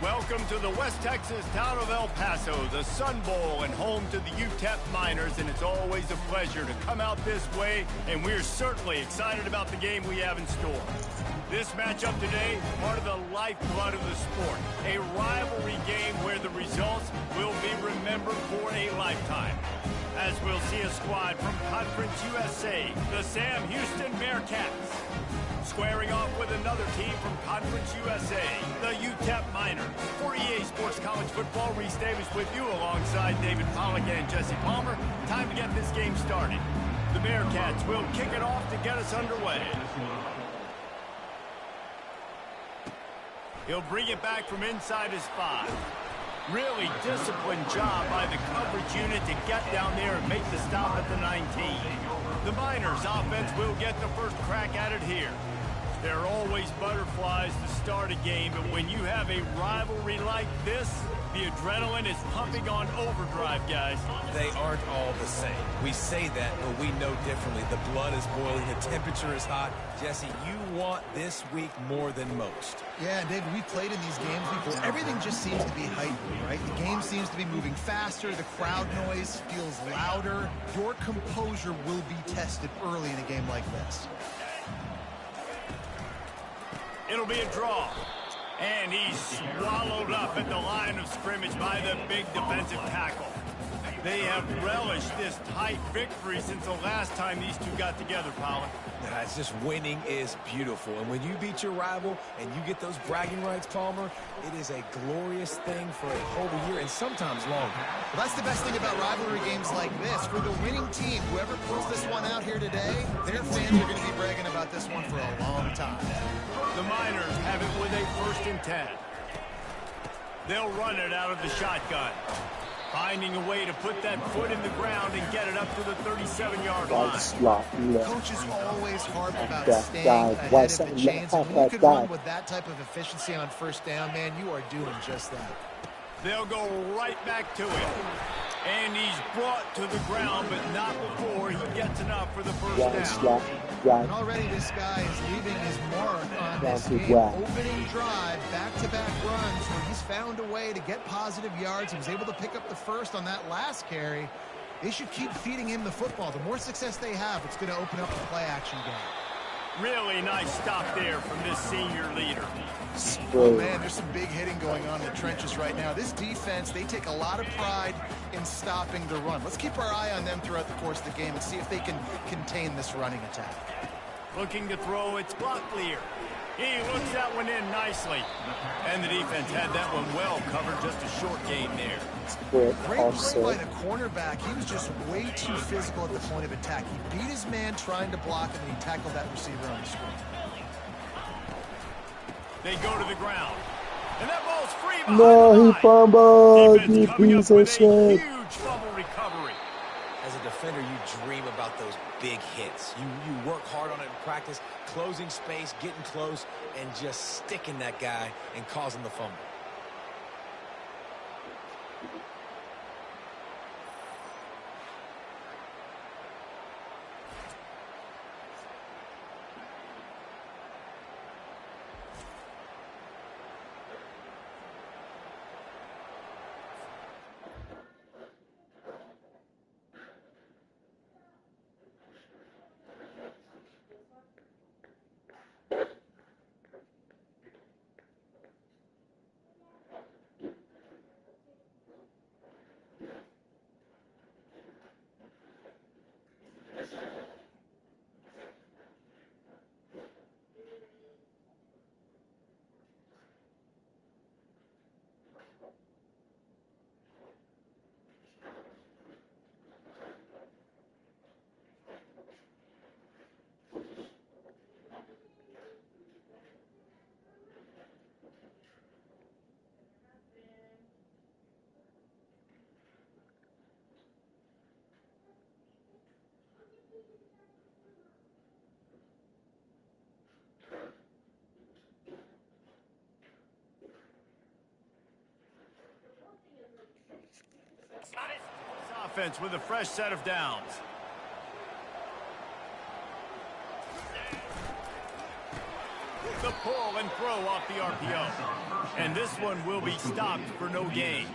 Welcome to the West Texas town of El Paso, the Sun Bowl and home to the UTEP Miners, and it's always a pleasure to come out this way, and we're certainly excited about the game we have in store. This matchup today, part of the lifeblood of the sport, a rivalry game where the results will be remembered for a lifetime. As we'll see a squad from Conference USA, the Sam Houston Bearcats, squaring off with another team from Conference USA, the UTEP Miners. For EA Sports College Football, Reese Davis with you alongside David Pollack and Jesse Palmer. Time to get this game started. The Bearcats will kick it off to get us underway. He'll bring it back from inside his 5. Really disciplined job by the coverage unit to get down there and make the stop at the 19. The Miners offense will get the first crack at it here. There are always butterflies to start a game, but when you have a rivalry like this, the adrenaline is pumping on overdrive, guys. They aren't all the same. We say that, but we know differently. The blood is boiling, the temperature is hot. Jesse, you want this week more than most. Yeah, David, we played in these games before. Everything just seems to be heightened, right? The game seems to be moving faster. The crowd noise feels louder. Your composure will be tested early in a game like this. It'll be a draw. And he's swallowed up at the line of scrimmage by the big defensive tackle. They have relished this tight victory since the last time these two got together, Pollard. It's just winning is beautiful. And when you beat your rival and you get those bragging rights, Palmer, it is a glorious thing for a whole year and sometimes longer. Well, that's the best thing about rivalry games like this. For the winning team, whoever pulls this one out here today, their fans are going to be bragging about this one for a long time. The Miners have it with a 1st and 10. They'll run it out of the shotgun, finding a way to put that foot in the ground and get it up to the 37-yard line. Coach is always hard about staying ahead of the chains. If you could run with that type of efficiency on 1st down, man, you are doing just that. They'll go right back to him. And he's brought to the ground, but not before he gets enough for the 1st down. And already this guy is leaving his mark on this game. Opening drive, back-to-back runs where he's found a way to get positive yards. He was able to pick up the 1st on that last carry. They should keep feeding him the football. The more success they have, it's going to open up the play-action game. Really nice stop there from this senior leader. Oh, man, there's some big hitting going on in the trenches right now. This defense, they take a lot of pride in stopping the run. Let's keep our eye on them throughout the course of the game and see if they can contain this running attack. Looking to throw, it's blocked clear. He looks that one in nicely. And the defense had that one well covered, just a short gain there. Great play by the cornerback. He was just way too physical at the point of attack. He beat his man trying to block him, and he tackled that receiver on the screen. They go to the ground. And that ball's free behind No, he fumbled, you piece of shit. Huge fumble recovery. As a defender, you dream about those big hits. You work hard on it in practice, closing space, getting close, and just sticking that guy and causing the fumble. Offense with a fresh set of downs. the pull and throw off the RPO. And this one will be stopped for no gain.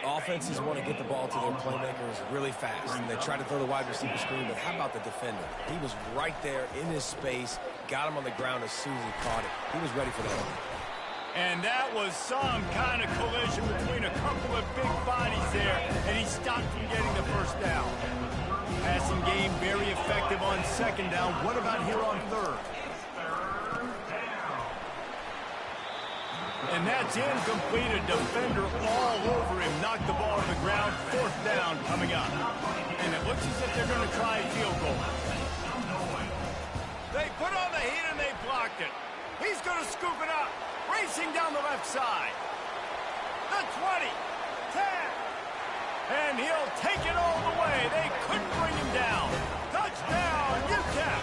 Offenses want to get the ball to their playmakers really fast, and they try to throw the wide receiver screen, but how about the defender? He was right there in his space, got him on the ground as soon as he caught it. He was ready for that. And that was some kind of collision between a couple of big bodies there, and he stopped from getting the first down. Passing game very effective on second down. What about here on third? And that's incomplete. A defender all over him. Knocked the ball to the ground. Fourth down coming up. And it looks as if they're going to try a field goal. They put on the heat and they blocked it. He's going to scoop it up. Racing down the left side. The 20. 10. And he'll take it all the way. They couldn't bring him down. Touchdown, UTEP.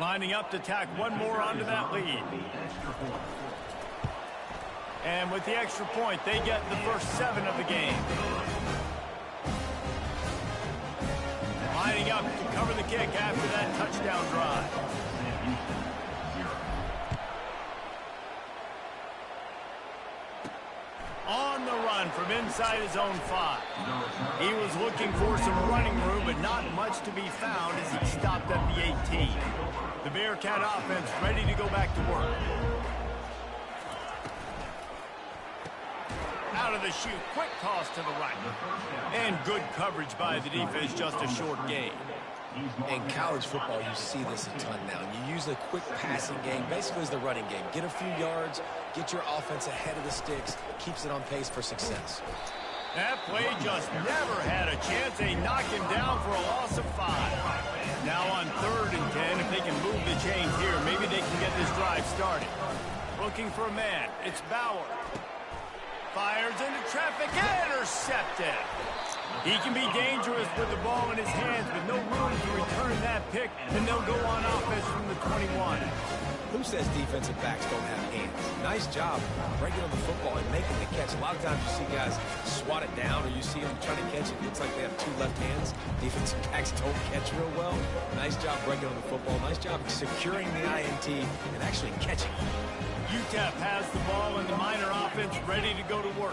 Lining up to tack one more onto that lead. And with the extra point, they get the first 7 of the game. Lining up to cover the kick after that touchdown drive. On the run from inside his own 5. He was looking for some running room, but not much to be found as he stopped at the 18. The Bearcat offense ready to go back to work. Out of the chute, quick toss to the right. And good coverage by the defense, just a short gain. In college football, you see this a ton now. You use a quick passing game, basically as the running game. Get a few yards, get your offense ahead of the sticks, keeps it on pace for success. That play just never had a chance. They knock him down for a loss of 5. Now on 3rd and 10, if they can move the chains here, maybe they can get this drive started. Looking for a man. It's Bauer. Fires into traffic. Intercepted. He can be dangerous with the ball in his hands, but no room to return that pick, and they'll go on offense from the 21. Who says defensive backs don't have hands? Nice job breaking on the football and making the catch. A lot of times you see guys swat it down, or you see them trying to catch it. It looks like they have 2 left hands. Defensive backs don't catch real well. Nice job breaking on the football. Nice job securing the INT and actually catching it. UTEP has the ball, and the Miner offense ready to go to work.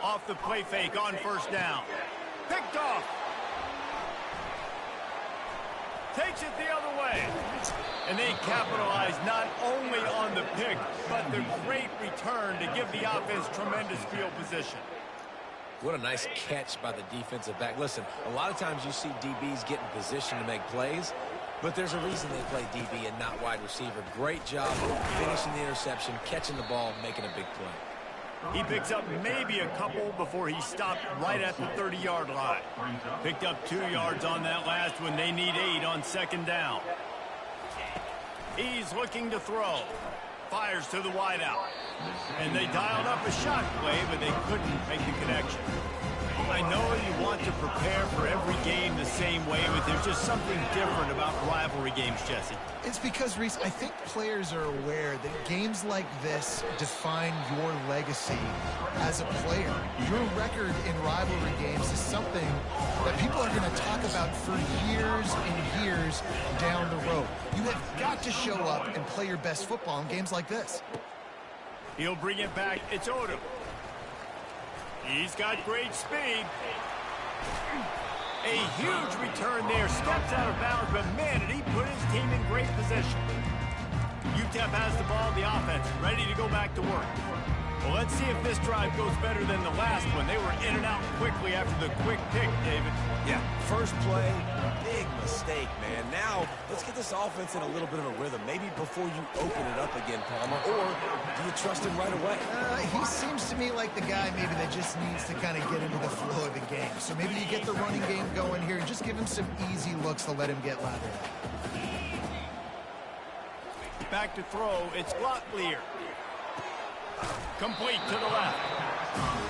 Off the play fake on first down. Picked off. Takes it the other way. And they capitalize not only on the pick, but the great return to give the offense tremendous field position. What a nice catch by the defensive back. Listen, a lot of times you see DBs get in position to make plays, but there's a reason they play DB and not wide receiver. Great job finishing the interception, catching the ball, making a big play. He picks up maybe a couple before he stopped right at the 30-yard line. Picked up 2 yards on that last one. They need 8 on second down. He's looking to throw. Fires to the wideout. And they dialed up a shot play, but they couldn't make the connection. I know you want to prepare for every game the same way, but there's just something different about rivalry games, Jesse. It's because, Reese, I think players are aware that games like this define your legacy as a player. Your record in rivalry games is something that people are going to talk about for years and years down the road. You have got to show up and play your best football in games like this. He'll bring it back. It's Odom. He's got great speed. A huge return there. Steps out of bounds, but man, did he put his team in great position. UTEP has the ball, the offense, ready to go back to work. Well, let's see if this drive goes better than the last one. They were in and out quickly after the quick pick, David. Yeah, first play, big mistake, man. Now, let's get this offense in a little bit of a rhythm. Maybe before you open it up again, Palmer, or do you trust him right away? He seems to me like the guy maybe that just needs to kind of get into the flow of the game. So maybe you get the running game going here and just give him some easy looks to let him get lateral. Back to throw, it's Locklear. Complete to the left.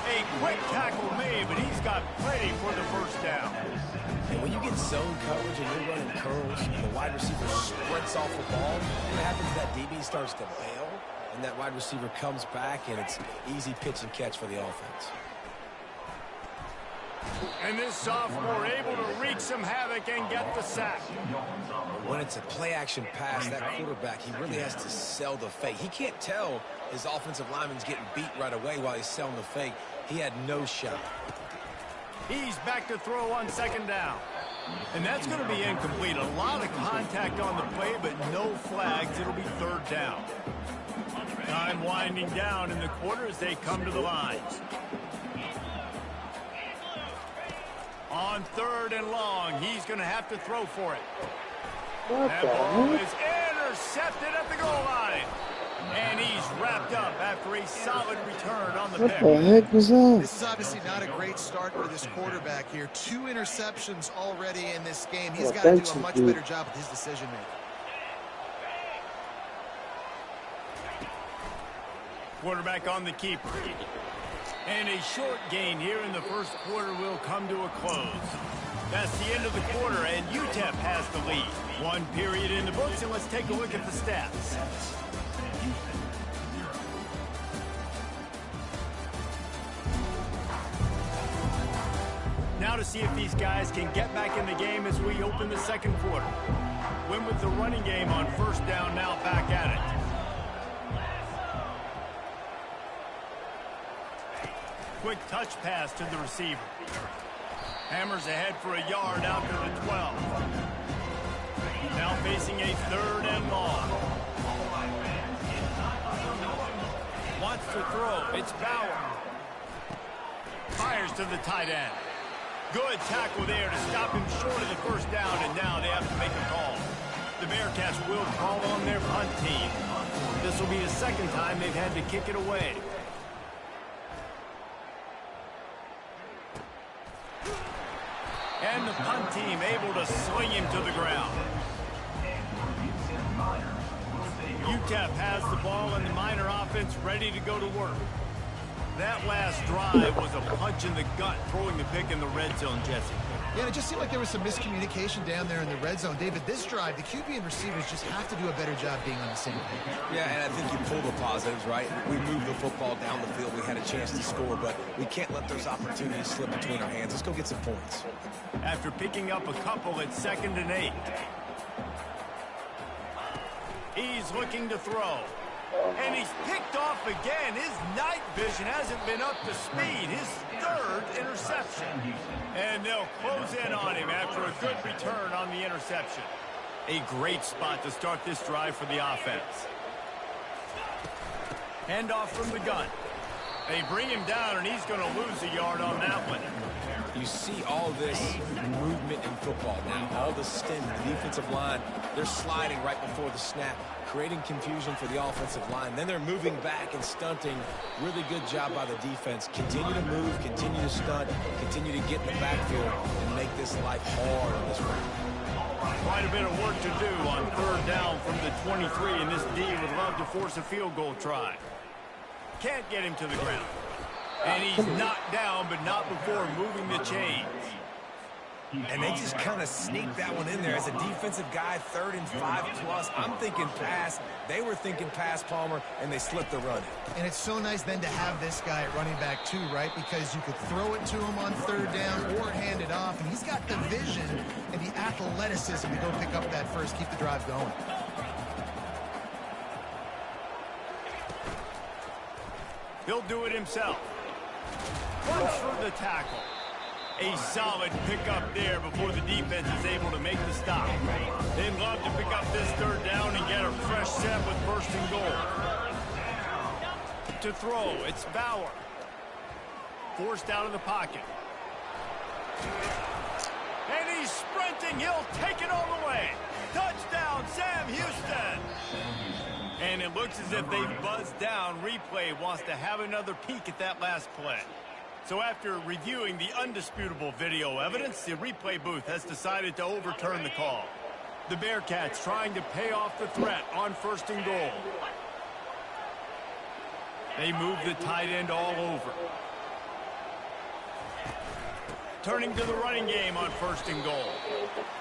A quick tackle made, but he's got plenty for the first down. And when you get zone coverage and you're running curls and the wide receiver sprints off the ball, what happens is that DB starts to bail, and that wide receiver comes back, and it's easy pitch and catch for the offense. And this sophomore able to wreak some havoc and get the sack. When it's a play-action pass, that quarterback, he really has to sell the fake. He can't tell his offensive lineman's getting beat right away while he's selling the fake. He had no shot. He's back to throw on second down. And that's going to be incomplete. A lot of contact on the play, but no flags. It'll be third down. Time winding down in the quarter as they come to the lines. On third and long, he's going to have to throw for it. That ball is intercepted at the goal line. And he's wrapped up after a solid return on the pick. What the heck was that? This is obviously not a great start for this quarterback here. 2 interceptions already in this game. He's got to do a much better job with his decision-making. Quarterback on the keeper. And a short gain here in the first quarter will come to a close. That's the end of the quarter, and UTEP has the lead. 1 period in the books, and let's take a look at the stats. Now to see if these guys can get back in the game as we open the second quarter. Win with the running game on first down, now back at it. Quick touch pass to the receiver. Hammers ahead for a yard out to the 12. Now facing a third and long. Wants to throw. It's Bauer. Fires to the tight end. Good tackle there to stop him short of the first down, and now they have to make a call. The Bearcats will call on their punt team. This will be the second time they've had to kick it away. And the punt team able to sling him to the ground. UTEP has the ball and the Miner offense ready to go to work. That last drive was a punch in the gut, throwing the pick in the red zone, Jesse. Yeah, and it just seemed like there was some miscommunication down there in the red zone. David, this drive, the QB and receivers just have to do a better job being on the same page. Yeah, and I think you pull the positives, right? We moved the football down the field. We had a chance to score, but we can't let those opportunities slip between our hands. Let's go get some points. After picking up a couple at 2nd and 8. He's looking to throw. And he's picked off again. His night vision hasn't been up to speed. His 3rd interception. And they'll close in on him after a good return on the interception. A great spot to start this drive for the offense. Handoff from the gun. They bring him down, and he's going to lose a yard on that one. You see all this movement in football now. All the stem, the defensive line, they're sliding right before the snap, creating confusion for the offensive line. Then they're moving back and stunting. Really good job by the defense. Continue to move, continue to stunt, continue to get in the backfield and make this life hard on this one. Quite a bit of work to do on 3rd down from the 23, and this D would love to force a field goal try. Can't get him to the ground. And he's knocked down, but not before moving the chains. And they just kind of sneaked that one in there. As a defensive guy, 3rd and 5+. I'm thinking pass. They were thinking pass, Palmer, and they slipped the run. And it's so nice then to have this guy at running back too, right? Because you could throw it to him on 3rd down or hand it off. And he's got the vision and the athleticism to go pick up that first, keep the drive going. He'll do it himself. Punch for the tackle. A solid pickup there before the defense is able to make the stop. They'd love to pick up this 3rd down and get a fresh set with 1st and goal. To throw, it's Bauer. Forced out of the pocket. And he's sprinting. He'll take it all the way. Touchdown, Sam Houston. And it looks as if they've buzzed down. Replay wants to have another peek at that last play. So after reviewing the undisputable video evidence, the replay booth has decided to overturn the call. The Bearcats trying to pay off the threat on 1st and goal. They move the tight end all over. Turning to the running game on 1st and goal.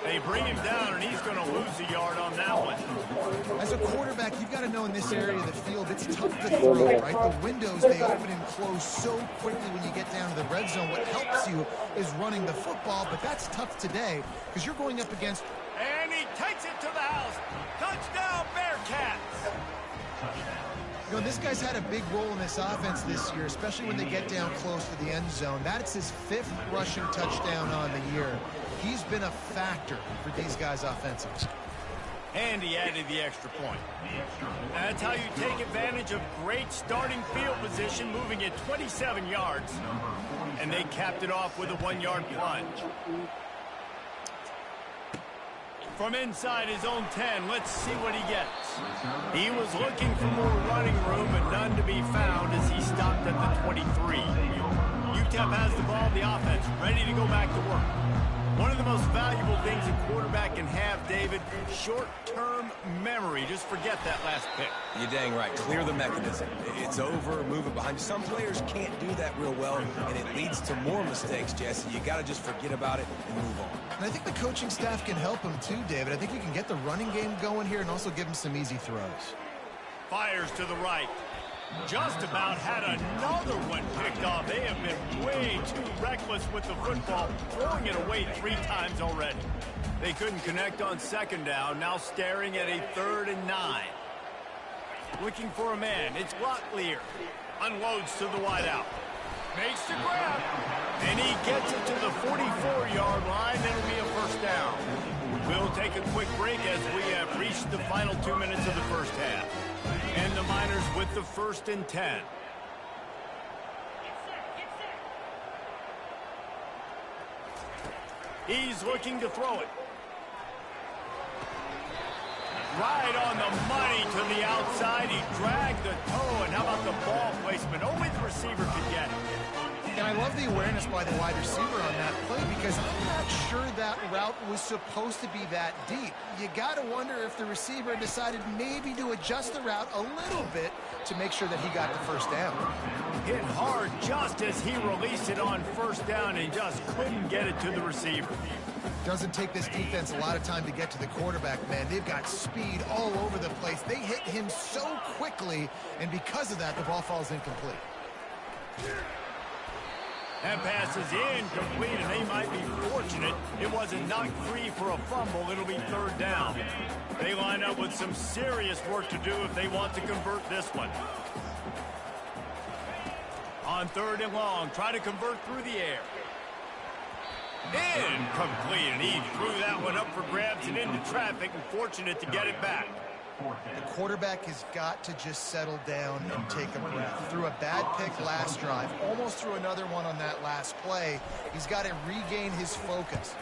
They bring him down, and he's going to lose a yard on that one. As a quarterback, you've got to know in this area of the field, it's tough to throw, right? The windows, they open and close so quickly when you get down to the red zone. What helps you is running the football, but that's tough today because you're going up against... And he takes it to the house. Touchdown, Bearcats. You know, this guy's had a big role in this offense this year, especially when they get down close to the end zone. That's his 5th rushing touchdown on the year. He's been a factor for these guys offensively. And he added the extra point. That's how you take advantage of great starting field position, moving it 27 yards. And they capped it off with a 1-yard plunge. From inside his own 10, let's see what he gets. He was looking for more running room, but none to be found as he stopped at the 23. UTEP has the ball in the offense, ready to go back to work. One of the most valuable things a quarterback can have, David, short-term memory. Just forget that last pick. You're dang right. Clear the mechanism. It's over, move it behind you. Some players can't do that real well, and it leads to more mistakes, Jesse. You got to just forget about it and move on. And I think the coaching staff can help him too, David. I think you can get the running game going here and also give him some easy throws. Fires to the right. Just about had another one picked off. They have been way too reckless with the football, throwing it away 3 times already. They couldn't connect on 2nd down, now staring at a 3rd and 9. Looking for a man, it's Locklear. Unloads to the wideout. Makes the grab, and he gets it to the 44-yard line. It'll be a 1st down. We'll take a quick break as we have reached the final 2 minutes of the 1st half. And the Miners with the 1st and 10. He's looking to throw it. Right on the money to the outside. He dragged the toe, and how about the ball placement? Only the receiver could get it. And I love the awareness by the wide receiver on that play because I'm not sure that route was supposed to be that deep. You got to wonder if the receiver decided maybe to adjust the route a little bit to make sure that he got the 1st down. Hit hard just as he released it on 1st down and just couldn't get it to the receiver. Doesn't take this defense a lot of time to get to the quarterback, man. They've got speed all over the place. They hit him so quickly, and because of that, the ball falls incomplete. That pass is incomplete, and they might be fortunate it wasn't knocked free for a fumble. It'll be 3rd down. They line up with some serious work to do if they want to convert this one. On 3rd and long, try to convert through the air. Incomplete, and he threw that one up for grabs and into traffic, and fortunate to get it back. The quarterback has got to just settle down and take a breath. Threw a bad pick last drive, almost threw another one on that last play. He's got to regain his focus.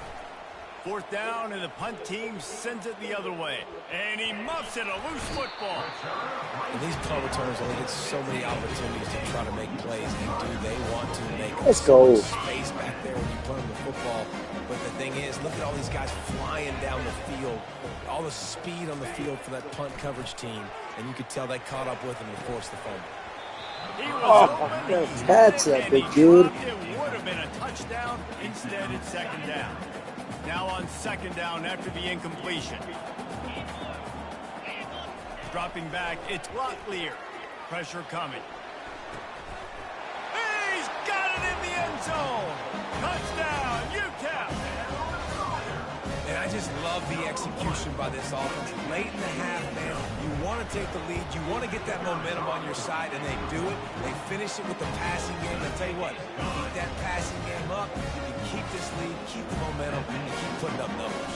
4th down, and the punt team sends it the other way. And he muffs it, a loose football. And these punt returners only get so many opportunities to try to make plays. And do they want to make Let's go. Space back there when you punt them the football. But the thing is, look at all these guys flying down the field. All the speed on the field for that punt coverage team. And you could tell they caught up with him and forced the fumble. Oh, that's a big dude. It would have been a touchdown. Instead, it's 2nd down. Now on 2nd down after the incompletion. Dropping back, it's Locklear. Pressure coming. He's got it in the end zone. Touchdown, UTEP. And I just love the execution by this offense. Late in the half, man, you want to take the lead. You want to get that momentum on your side, and they do it. They finish it with the passing game. I tell you what, keep that passing game up. You keep this lead, keep the momentum, and keep putting up numbers.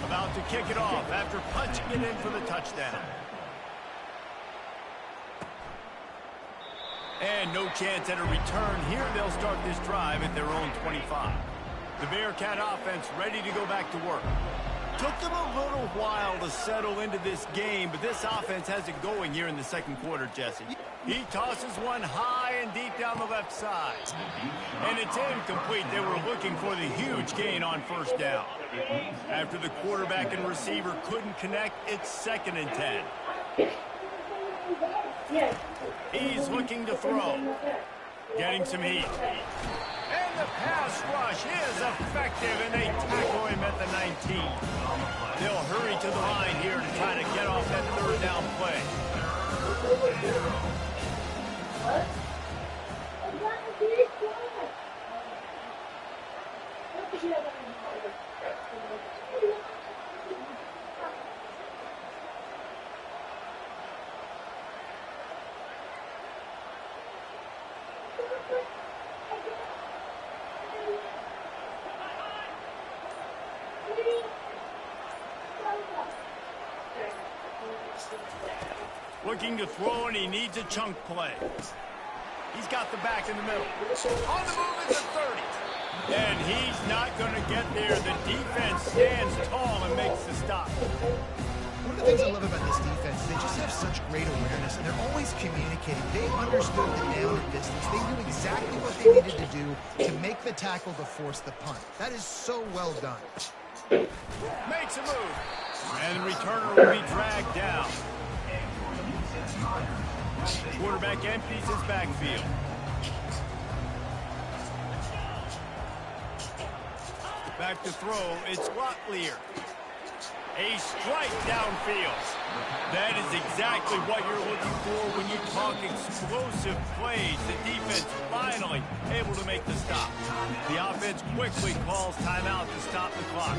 About to kick it off after punching it in for the touchdown. And no chance at a return here. They'll start this drive at their own 25. The Bearcat offense ready to go back to work. Took them a little while to settle into this game, but this offense has it going here in the 2nd quarter, Jesse. He tosses one high and deep down the left side. And it's incomplete. They were looking for the huge gain on 1st down. After the quarterback and receiver couldn't connect, it's 2nd and 10. He's looking to throw. Getting some heat. And the pass rush is effective, and they tackle him at the 19. They'll hurry to the line here to try to get off that third down play. Looking to throw, and he needs a chunk play. He's got the back in the middle. On the move at the 30. And he's not going to get there. The defense stands tall and makes the stop. One of the things I love about this defense is they just have such great awareness, and they're always communicating. They understood the down and distance. They knew exactly what they needed to do to make the tackle to force the punt. That is so well done. Makes a move. And the returner will be dragged down. Quarterback empties his backfield. Back to throw, it's Locklear. A strike downfield. That is exactly what you're looking for when you talk explosive plays. The defense finally able to make the stop. The offense quickly calls timeout to stop the clock.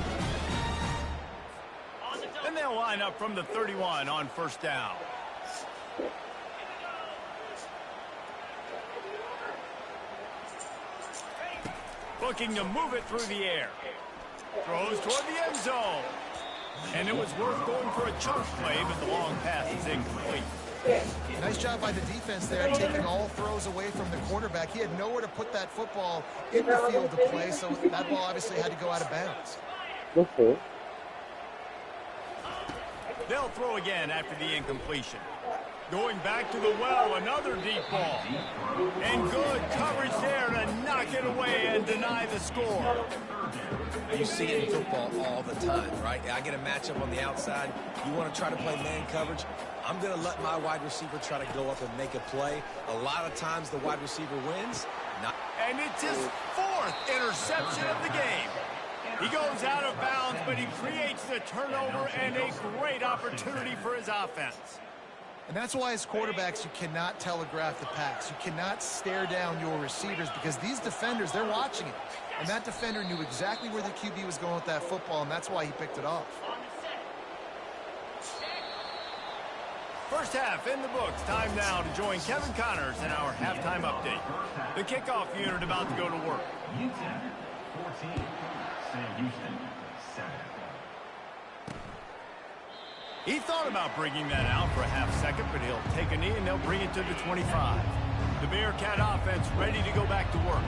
And they'll line up from the 31 on first down. Looking to move it through the air. Throws toward the end zone. And it was worth going for a chunk play, but the long pass is incomplete. Nice job by the defense there, taking all throws away from the quarterback. He had nowhere to put that football in the field to play, so that ball obviously had to go out of bounds. Okay. They'll throw again after the incompletion. Going back to the well, another deep ball. And good coverage there to knock it away and deny the score. You see it in football all the time, right? I get a matchup on the outside. You want to try to play man coverage? I'm going to let my wide receiver try to go up and make a play. A lot of times the wide receiver wins. And it's his fourth interception of the game. He goes out of bounds, but he creates the turnover and a great opportunity for his offense. And that's why as quarterbacks, you cannot telegraph the pass. You cannot stare down your receivers because these defenders, they're watching it. And that defender knew exactly where the QB was going with that football, and that's why he picked it off. First half in the books. Time now to join Kevin Connors in our halftime update. The kickoff unit about to go to work. UTEP 14, Sam Houston 7. He thought about bringing that out for a half second, but he'll take a knee and they'll bring it to the 25. The Bearcat offense ready to go back to work.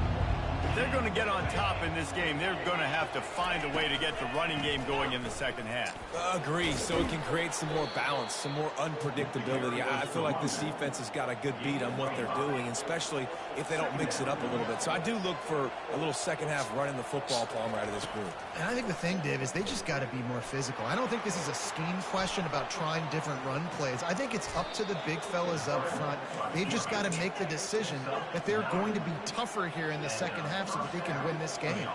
If they're going to get on top in this game, they're going to have to find a way to get the running game going in the second half. Agree, so it can create some more balance, some more unpredictability. I feel like this defense has got a good beat on what they're doing, especially if they don't mix it up a little bit. So I do look for a little second half running the football Palmer out of this group. And I think the thing, Div, is they just got to be more physical. I don't think this is a scheme question about trying different run plays. I think it's up to the big fellas up front. They've just got to make the decision that they're going to be tougher here in the second half so that they can win this game.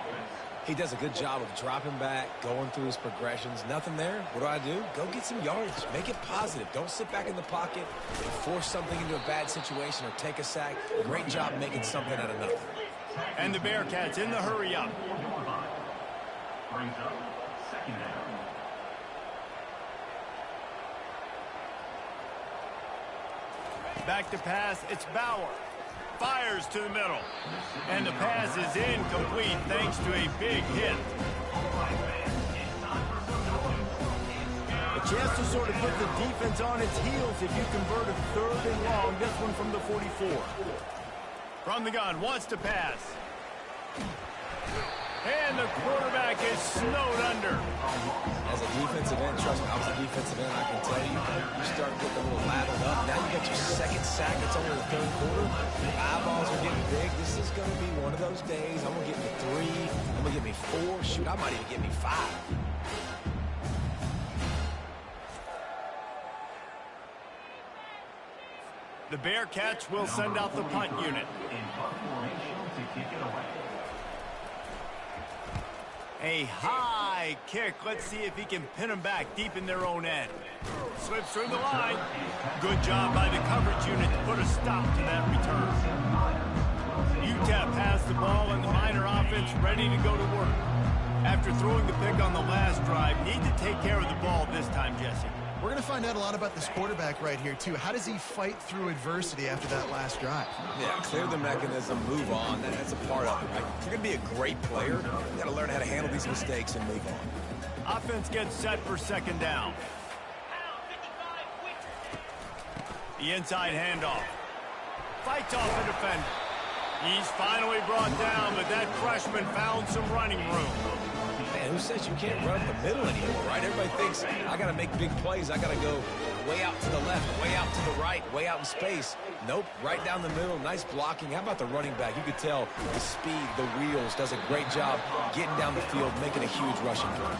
He does a good job of dropping back, going through his progressions. Nothing there. What do? Go get some yards. Make it positive. Don't sit back in the pocket and force something into a bad situation or take a sack. Great job making something out of nothing. And the Bearcats in the hurry up. Brings up second down. Back to pass, it's Bauer. Fires to the middle. And the pass is incomplete thanks to a big hit. A chance to sort of put the defense on its heels if you convert a third and long. This one from the 44. From the gun, wants to pass. And the quarterback is snowed under. As a defensive end, trust me, I was a defensive end, I can tell you, you start getting a little ladled up. Now you got your second sack. It's only the third quarter. The eyeballs are getting big. This is going to be one of those days. I'm going to get me 3. I'm going to get me 4. Shoot, I might even get me 5. The Bearcats will send out the punt unit. In punt formation to kick it away. A high kick. Let's see if he can pin them back deep in their own end. Slips through the line. Good job by the coverage unit to put a stop to that return. UTEP has the ball and the Miner offense ready to go to work. After throwing the pick on the last drive, need to take care of the ball this time, Jesse. We're going to find out a lot about this quarterback right here, too. How does he fight through adversity after that last drive? Yeah, clear the mechanism, move on. That's a part of it, right? If you're going to be a great player, you got to learn how to handle these mistakes and move on. Offense gets set for second down. The inside handoff. Fights off the defender. He's finally brought down, but that freshman found some running room. Man, who says you can't run up the middle anymore, right? Everybody thinks, I got to make big plays. I got to go way out to the left, way out to the right, way out in space. Nope, right down the middle. Nice blocking. How about the running back? You could tell the speed, the wheels, does a great job getting down the field, making a huge rushing play.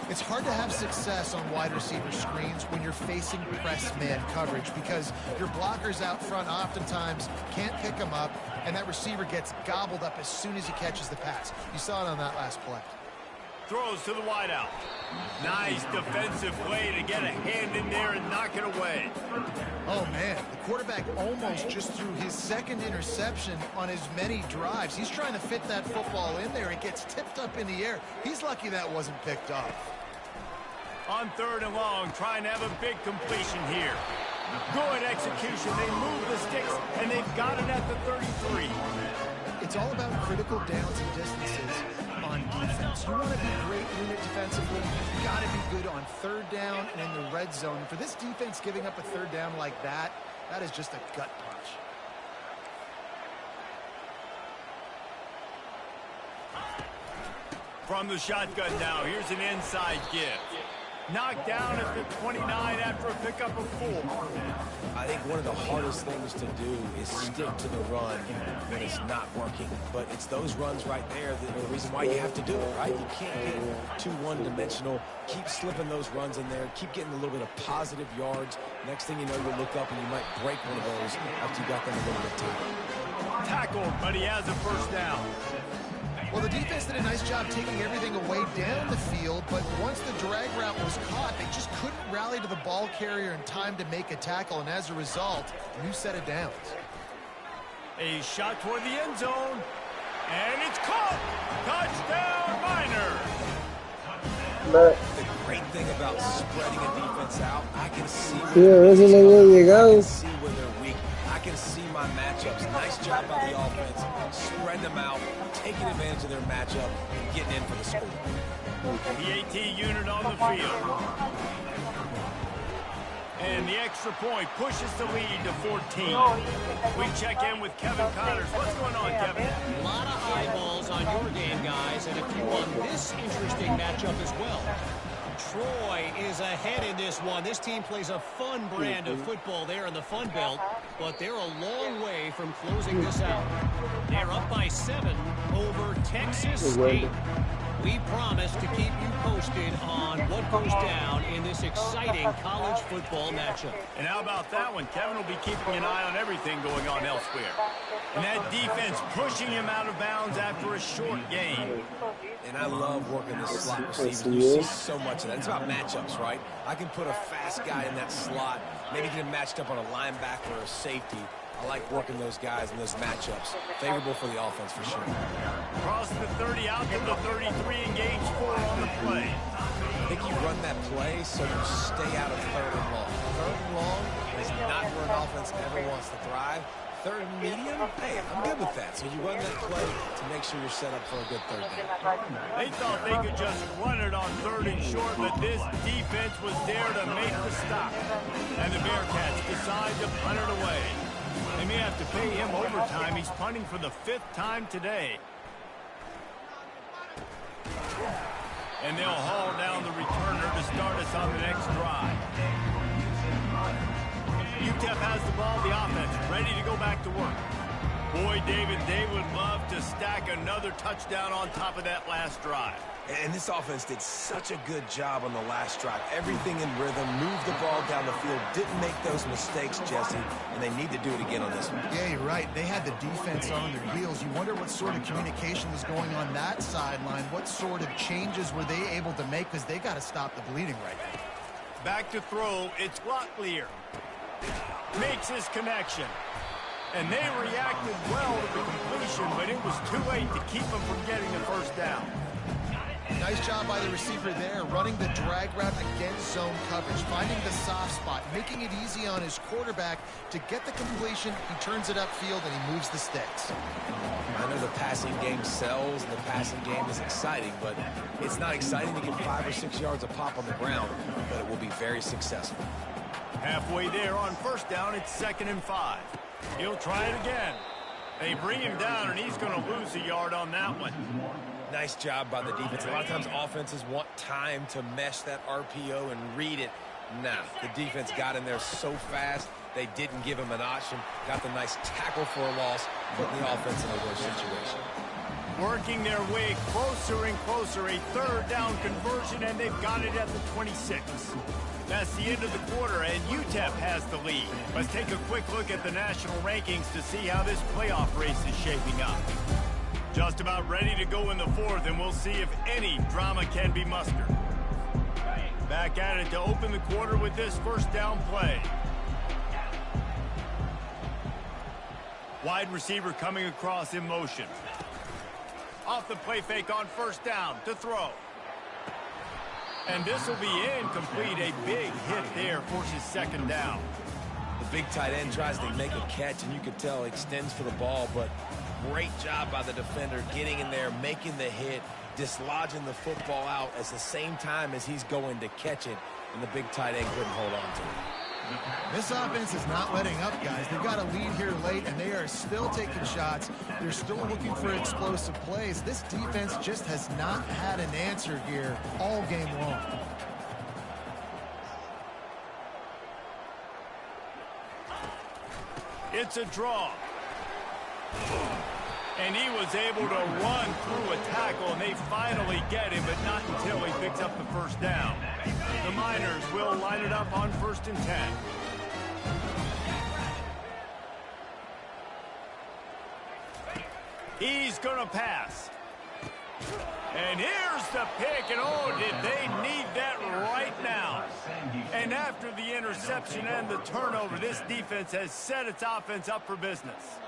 It's hard to have success on wide receiver screens when you're facing press man coverage because your blockers out front oftentimes can't pick them up, and that receiver gets gobbled up as soon as he catches the pass. You saw it on that last play. Throws to the wideout. Nice defensive play to get a hand in there and knock it away. Oh, man, the quarterback almost just threw his second interception on as many drives. He's trying to fit that football in there. It gets tipped up in the air. He's lucky that wasn't picked off. On third and long, trying to have a big completion here. Good execution. They move the sticks, and they've got it at the 33. It's all about critical downs and distances on defense. You want to be a great unit defensively, you've got to be good on third down and in the red zone. And for this defense giving up a third down like that, that is just a gut punch. From the shotgun now, here's an inside give. Knocked down at the 29 after a pickup of 4. I think one of the hardest things to do is stick to the run when it's not working. But it's those runs right there that are the reason why you have to do it, right? You can't get too one-dimensional. Keep slipping those runs in there. Keep getting a little bit of positive yards. Next thing you know, you look up and you might break one of those after you got them a little bit tight. Tackled, but he has a first down. Well, the defense did a nice job taking everything away down the field, but once the drag route was caught, they just couldn't rally to the ball carrier in time to make a tackle, and as a result, a new set of downs. A shot toward the end zone, and it's caught! Touchdown, Miners! The great thing about spreading a defense out, I can see where they're weak. I can see my matchups. Nice job by the offense. Spread them out, taking advantage of their matchup, and getting in for the score. The AT unit on the field. And the extra point pushes the lead to 14. We check in with Kevin Connors. What's going on, Kevin? A lot of eyeballs on your game, guys, and a few on this interesting matchup as well. Troy is ahead in this one. This team plays a fun brand of football there in the Fun Belt, but they're a long way from closing this out. They're up by 7 over Texas State. We promise to keep you posted on what goes down in this exciting college football matchup. And how about that one? Kevin will be keeping an eye on everything going on elsewhere. And that defense pushing him out of bounds after a short gain. And I love working the slot receivers. You see so much of that. It's about matchups, right? I can put a fast guy in that slot, maybe get him matched up on a linebacker or a safety. I like working those guys in those matchups. Favorable for the offense for sure. Cross the 30 out to the 33, engage 4 on the play. I think you run that play so you stay out of third and long. Third and long is not where an offense ever wants to thrive. Third and medium, hey, I'm good with that. So you run that play to make sure you're set up for a good third down. They thought they could just run it on third and short, but this defense was there to make the stop. And the Bearcats decide to punt it away. They may have to pay him overtime. He's punting for the 5th time today. And they'll haul down the returner to start us on the next drive. UTEP has the ball, the offense, ready to go back to work. Boy, David, they would love to stack another touchdown on top of that last drive. And this offense did such a good job on the last drive. Everything in rhythm, moved the ball down the field, didn't make those mistakes, Jesse, and they need to do it again on this one. Yeah, you're right. They had the defense on their heels. You wonder what sort of communication was going on that sideline. What sort of changes were they able to make, because they got to stop the bleeding right now. Back to throw, it's Locklear. Makes his connection. And they reacted well to the completion, but it was too late to keep them from getting the first down. Nice job by the receiver there, running the drag route against zone coverage, finding the soft spot, making it easy on his quarterback to get the completion. He turns it upfield, and he moves the sticks. I know the passing game sells, and the passing game is exciting, but it's not exciting to get 5 or 6 yards a pop on the ground, but it will be very successful. Halfway there on first down, it's 2nd and 5. He'll try it again. They bring him down, and he's going to lose a yard on that one. Nice job by the defense. A lot of times offenses want time to mesh that RPO and read it. Nah, the defense got in there so fast, they didn't give him an option. Got the nice tackle for a loss, putting the offense in a worse situation. Working their way closer and closer, a 3rd down conversion, and they've got it at the 26. That's the end of the quarter, and UTEP has the lead. Let's take a quick look at the national rankings to see how this playoff race is shaping up. Just about ready to go in the 4th, and we'll see if any drama can be mustered. Back at it to open the quarter with this first down play. Wide receiver coming across in motion. Off the play fake on first down to throw. And this will be incomplete. A big hit there forces 2nd down. The big tight end tries to make a catch, and you can tell extends for the ball, but great job by the defender getting in there, making the hit, dislodging the football out at the same time as he's going to catch it, and the big tight end couldn't hold on to it. This offense is not letting up, guys. They've got a lead here late, and they are still taking shots. They're still looking for explosive plays. This defense just has not had an answer here all game long. It's a draw. And he was able to run through a tackle, and they finally get him, but not until he picks up the first down. The Miners will line it up on 1st and 10. He's going to pass. And here's the pick, and oh, did they need that right now. And after the interception and the turnover, this defense has set its offense up for business.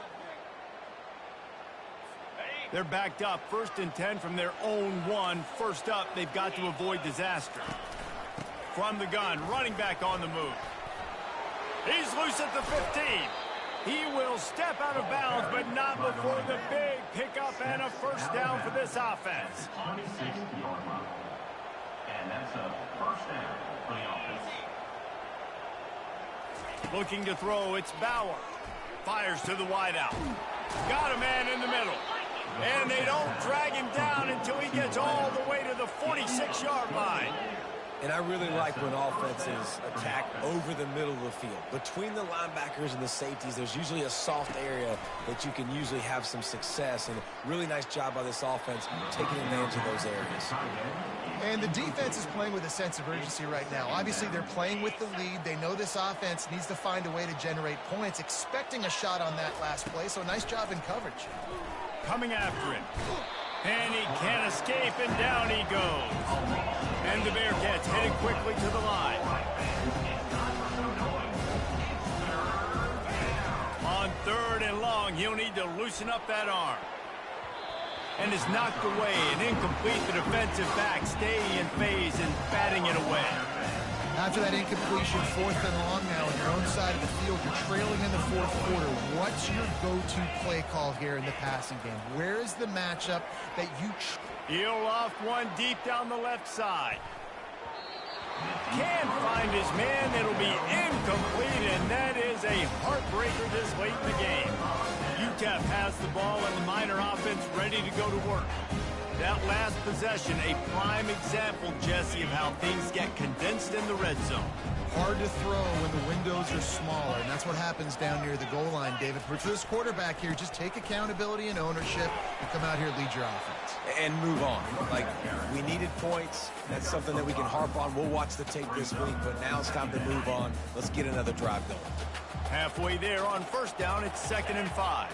They're backed up 1st and 10 from their own 1. First up, they've got to avoid disaster. From the gun, running back on the move. He's loose at the 15. He will step out of bounds, but not before the big pickup and a first down for this offense. 26-yard line. And that's a first down for the offense. Looking to throw, it's Bauer. Fires to the wideout. Got a man in the middle. And they don't drag him down until he gets all the way to the 46-yard line. And I really like when offenses attack over the middle of the field. Between the linebackers and the safeties, there's usually a soft area that you can usually have some success. And really nice job by this offense taking advantage of those areas. And the defense is playing with a sense of urgency right now. Obviously, they're playing with the lead. They know this offense needs to find a way to generate points, expecting a shot on that last play. So nice job in coverage. Coming after him. And he can't escape, and down he goes. And the Bearcats headed quickly to the line. On 3rd and long, he'll need to loosen up that arm. And is knocked away and incomplete. The defensive back staying in phase and batting it away. After that incompletion, 4th and long now on your own side of the field, you're trailing in the 4th quarter. What's your go-to play call here in the passing game? Where is the matchup that you... He'll off one deep down the left side. Can't find his man. It'll be incomplete, and that is a heartbreaker this late in the game. UTEP has the ball, and the Miner offense ready to go to work. That last possession, a prime example, Jesse, of how things get condensed in the red zone. Hard to throw when the windows are smaller, and that's what happens down near the goal line, David. But for this quarterback here, just take accountability and ownership and come out here and lead your offense. And move on. Like, we needed points. That's something that we can harp on. We'll watch the tape this week, but now it's time to move on. Let's get another drive going. Halfway there on first down, it's 2nd and 5.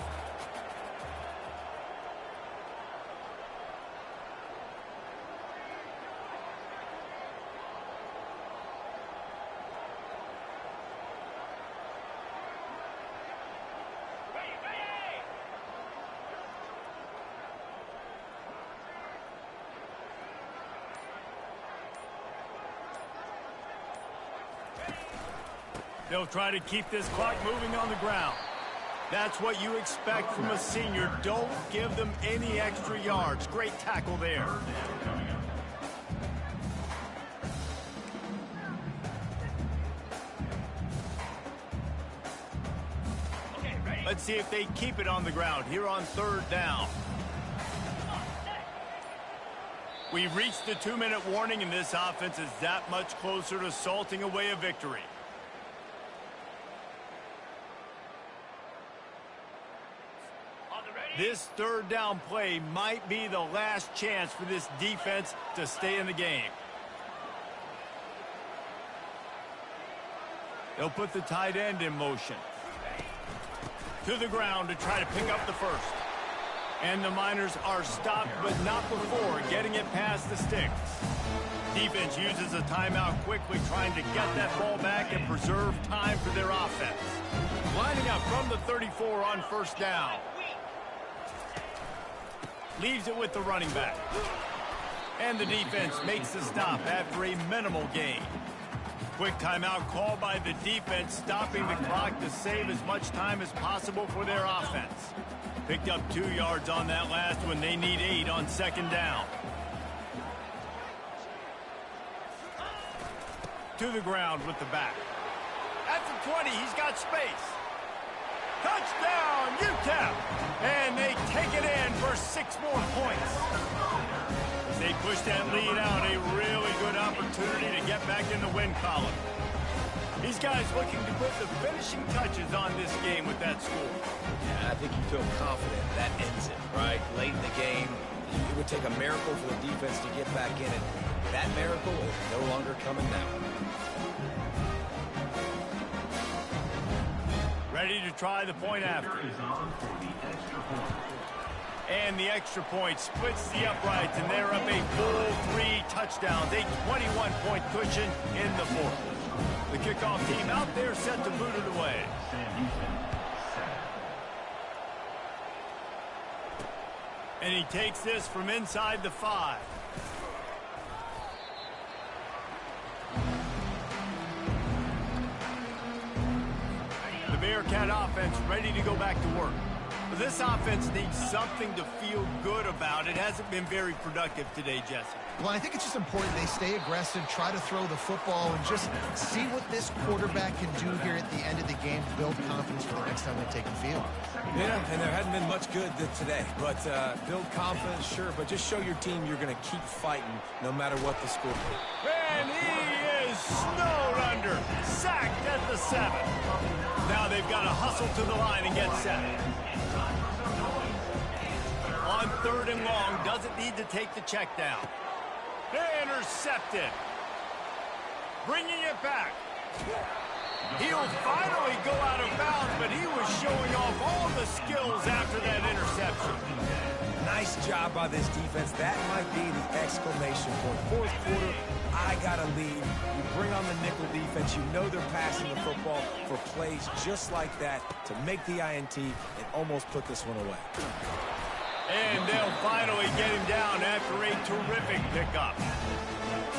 They'll try to keep this clock moving on the ground. That's what you expect from a senior. Don't give them any extra yards. Great tackle there. Let's see if they keep it on the ground here on 3rd down. We've reached the 2-minute warning, and this offense is that much closer to salting away a victory. This 3rd down play might be the last chance for this defense to stay in the game. They'll put the tight end in motion. To the ground to try to pick up the first. And the Miners are stopped, but not before getting it past the sticks. Defense uses a timeout quickly, trying to get that ball back and preserve time for their offense. Lining up from the 34 on 1st down. Leaves it with the running back. And the defense makes the stop after a minimal gain. Quick timeout call by the defense, stopping the clock to save as much time as possible for their offense. Picked up 2 yards on that last one. They need 8 on 2nd down. To the ground with the back. At the 20, he's got space. Touchdown, UTEP! And they take it in for 6 more points. As they push that lead out, a really good opportunity to get back in the win column. These guys looking to put the finishing touches on this game with that score. Yeah, I think you feel confident that ends it, right? Late in the game, it would take a miracle for the defense to get back in it. That miracle is no longer coming now. Ready to try the point after. And the extra point splits the uprights, and they're up a full 3 touchdowns, a 21-point cushion in the 4th. The kickoff team out there set to boot it away. And he takes this from inside the 5. The Bearcat offense ready to go back to work. But this offense needs something to feel good about. It hasn't been very productive today, Jesse. Well, I think it's just important they stay aggressive, try to throw the football, and just see what this quarterback can do here at the end of the game to build confidence for the next time they take the field. Yeah, and there hadn't been much good today. But build confidence, sure, but just show your team you're going to keep fighting no matter what the score is. And he is snowed under, sacked at the 7. Now they've got to hustle to the line and get set. On 3rd and long, doesn't need to take the check down. Intercepted. Bringing it back. He'll finally go out of bounds, but he was showing off all the skills after that interception. Nice job by this defense. That might be the exclamation point. 4th quarter, I got a lead. You bring on the nickel defense. You know they're passing the football for plays just like that to make the INT and almost put this one away. And they'll finally get him down after a terrific pickup.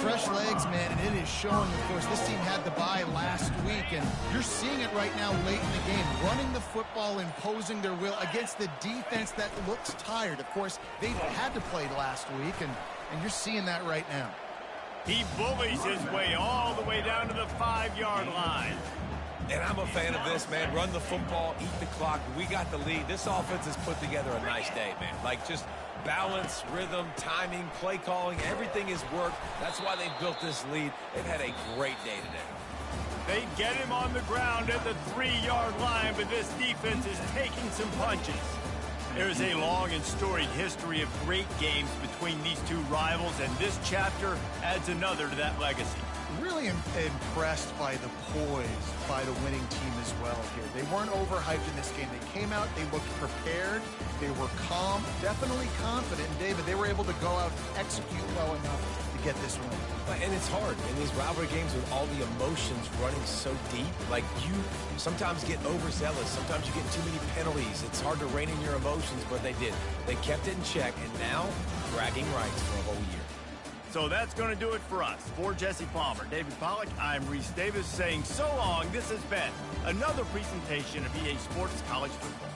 Fresh legs, man, and it is showing. Of course, this team had the bye last week, and you're seeing it right now late in the game. Running the football, imposing their will against the defense that looks tired. Of course, they had to play last week, and you're seeing that right now. He bullies his way all the way down to the 5-yard line. And I'm a fan of this, man. Run the football, eat the clock. We got the lead. This offense has put together a nice day, man. Like, just balance, rhythm, timing, play calling, everything has worked. That's why they built this lead. They've had a great day today. They get him on the ground at the 3-yard line, but this defense is taking some punches. There's a long and storied history of great games between these two rivals, and this chapter adds another to that legacy. Really impressed by the poise by the winning team as well here. They weren't overhyped in this game. They came out, they looked prepared, they were calm, definitely confident. And David, they were able to go out and execute well enough to get this win. And it's hard in these rivalry games with all the emotions running so deep. Like, you sometimes get overzealous. Sometimes you get too many penalties. It's hard to rein in your emotions, but they did. They kept it in check, and now bragging rights for a whole year. So that's going to do it for us. For Jesse Palmer, David Pollack, I'm Reese Davis saying so long. This has been another presentation of EA Sports College Football.